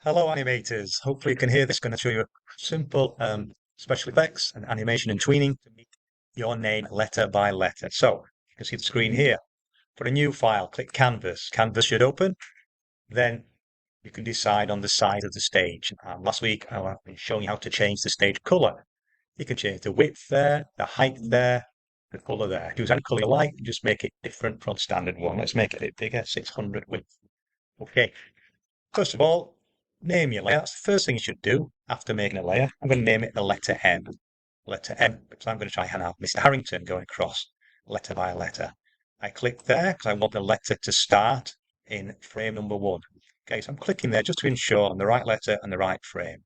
Hello animators, hopefully you can hear this. Going to show you a simple special effects and animation and tweening to make your name letter by letter. So you can see the screen here. Put a new file, click Canvas. Canvas should open. Then you can decide on the size of the stage. Last week I've been showing you how to change the stage color. You can change the width there, the height there, the color there. Choose any color you like, just make it different from standard one. Let's make it a bit bigger, 600 width. Okay, first of all, name your layer. That's the first thing you should do after making a layer. I'm going to name it the letter M. Letter M, because I'm going to try and have Mr. Harrington going across letter by letter. I click there because I want the letter to start in frame number 1. Okay, so I'm clicking there just to ensure I'm the right letter and the right frame.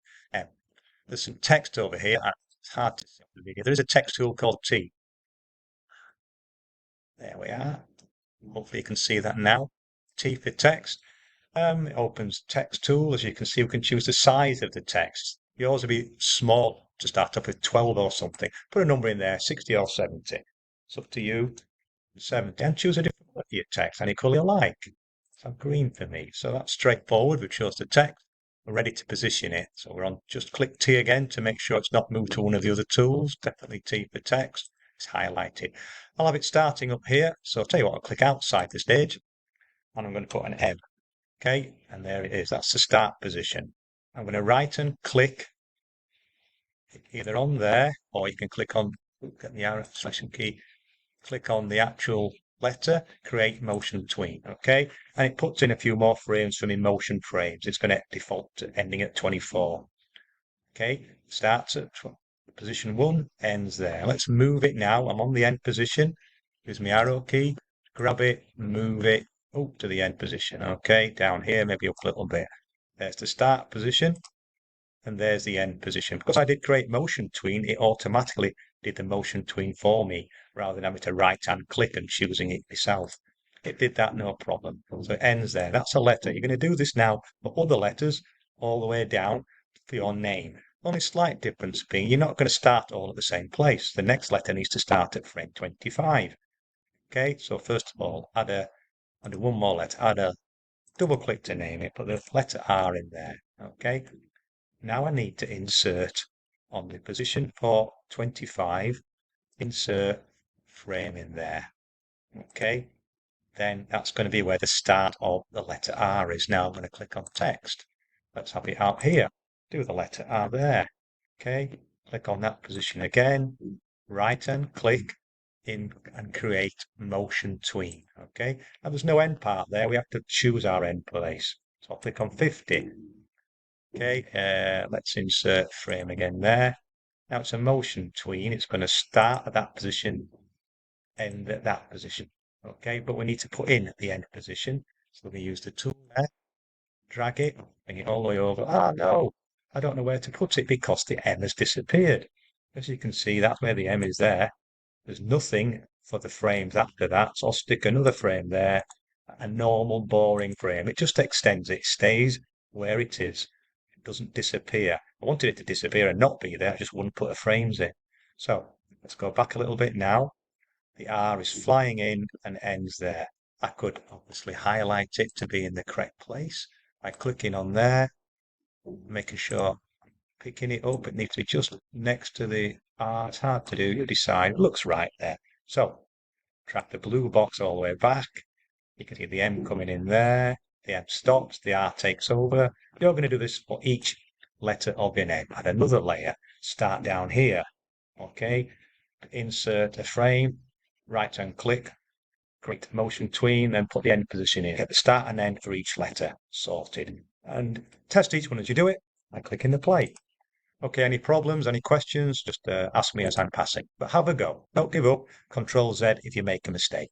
There's some text over here. It's hard to see on the video. There is a text tool called T. There we are. Hopefully you can see that now. T for text. It opens text tool. As you can see, we can choose the size of the text. Yours will be small to start off with 12 or something. Put a number in there, 60 or 70. It's up to you. 70. And choose a different color for your text, any color you like. So green for me. So that's straightforward. We've chose the text. We're ready to position it. So we're on, just click T again to make sure it's not moved to one of the other tools. Definitely T for text. It's highlighted. I'll have it starting up here. So I'll tell you what, I'll click outside the stage and I'm going to put an M. Okay, and there it is. That's the start position. I'm going to right and click either on there, or you can click on, get the arrow selection key, click on the actual letter, create motion tween. Okay, and it puts in a few more frames from motion frames. It's going to default to ending at 24. Okay, starts at position 1, ends there. Let's move it now. I'm on the end position. Use my arrow key, grab it, move it up to the end position. Okay, down here, maybe up a little bit. There's the start position, and there's the end position. Because I did create motion tween, it automatically did the motion tween for me, rather than having to right-hand click and choosing it myself. It did that no problem. So it ends there. That's a letter. You're going to do this now for other letters all the way down for your name. Only slight difference being you're not going to start all at the same place. The next letter needs to start at frame 25. Okay, so first of all, add one more letter, add a double click to name it, put the letter R in there. Okay, now I need to insert on the position for 25, insert frame in there. Okay, then that's going to be where the start of the letter R is. Now I'm going to click on text. Let's have it out here. Do the letter R there. Okay, click on that position again, right and click in and create motion tween. Okay, now there's no end part there. We have to choose our end place. So I'll click on 50. Okay, let's insert frame again there. Now it's a motion tween. It's going to start at that position, end at that position. Okay, but we need to put in the end position. So we use the tool there, drag it, bring it all the way over. Ah, no, I don't know where to put it because the M has disappeared. As you can see, that's where the M is there. There's nothing for the frames after that, so I'll stick another frame there, a normal boring frame. It just extends, it stays where it is. It doesn't disappear. I wanted it to disappear and not be there, I just wouldn't put the frames in. So let's go back a little bit now. The R is flying in and ends there. I could obviously highlight it to be in the correct place by clicking on there, making sure picking it up. It needs to be just next to the R. It's hard to do. You decide. It looks right there. So drag the blue box all the way back. You can see the M coming in there. The M stops. The R takes over. You're going to do this for each letter of your name. Add another layer. Start down here. Okay. Insert a frame. Right hand click. Create motion tween. Then put the end position in. Get the start and end for each letter sorted. And test each one as you do it by clicking the play. Okay, any problems, any questions, just ask me as I'm passing. But have a go. Don't give up. Control Z if you make a mistake.